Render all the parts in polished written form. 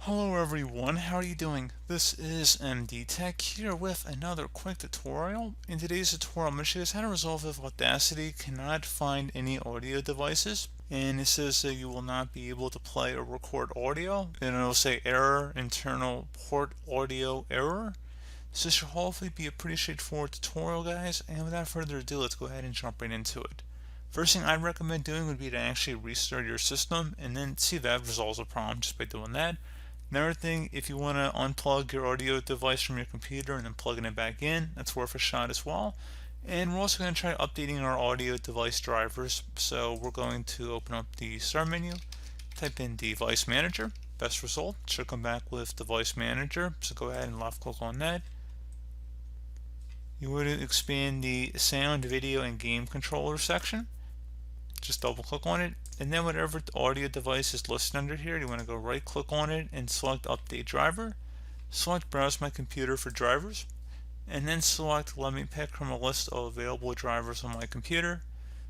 Hello everyone, how are you doing? This is MD Tech here with another quick tutorial. In today's tutorial, I'm going to show you guys how to resolve if Audacity cannot find any audio devices. And it says that you will not be able to play or record audio. And it'll say error, internal port audio error. So this should hopefully be a pretty straightforward tutorial, guys. And without further ado, let's go ahead and jump right into it. First thing I'd recommend doing would be to actually restart your system and then see if that resolves the problem just by doing that. Another thing, if you want to unplug your audio device from your computer and then plugging it back in, that's worth a shot as well. And we're also going to try updating our audio device drivers. So we're going to open up the Start menu, type in Device Manager. Best result should come back with Device Manager. So go ahead and left click on that. You would expand the Sound, Video, and Game Controller section. Just double click on it, and then whatever audio device is listed under here, you want to go right click on it and select Update Driver. Select Browse My Computer for drivers, and then select Let me pick from a list of available drivers on my computer.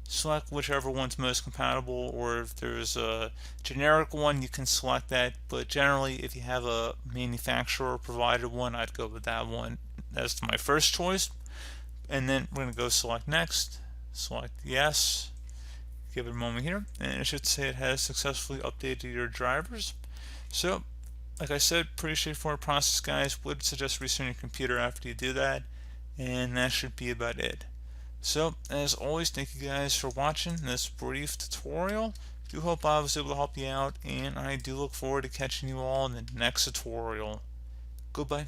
Select whichever one's most compatible, or if there's a generic one you can select that, but generally if you have a manufacturer provided one, I'd go with that one as my first choice. And then we're going to go select Next, select Yes. Give it a moment here, and it should say it has successfully updated your drivers. So, like I said, pretty straightforward process, guys. Would suggest restarting your computer after you do that, and that should be about it. So, as always, thank you guys for watching this brief tutorial. I do hope I was able to help you out, and I do look forward to catching you all in the next tutorial. Goodbye.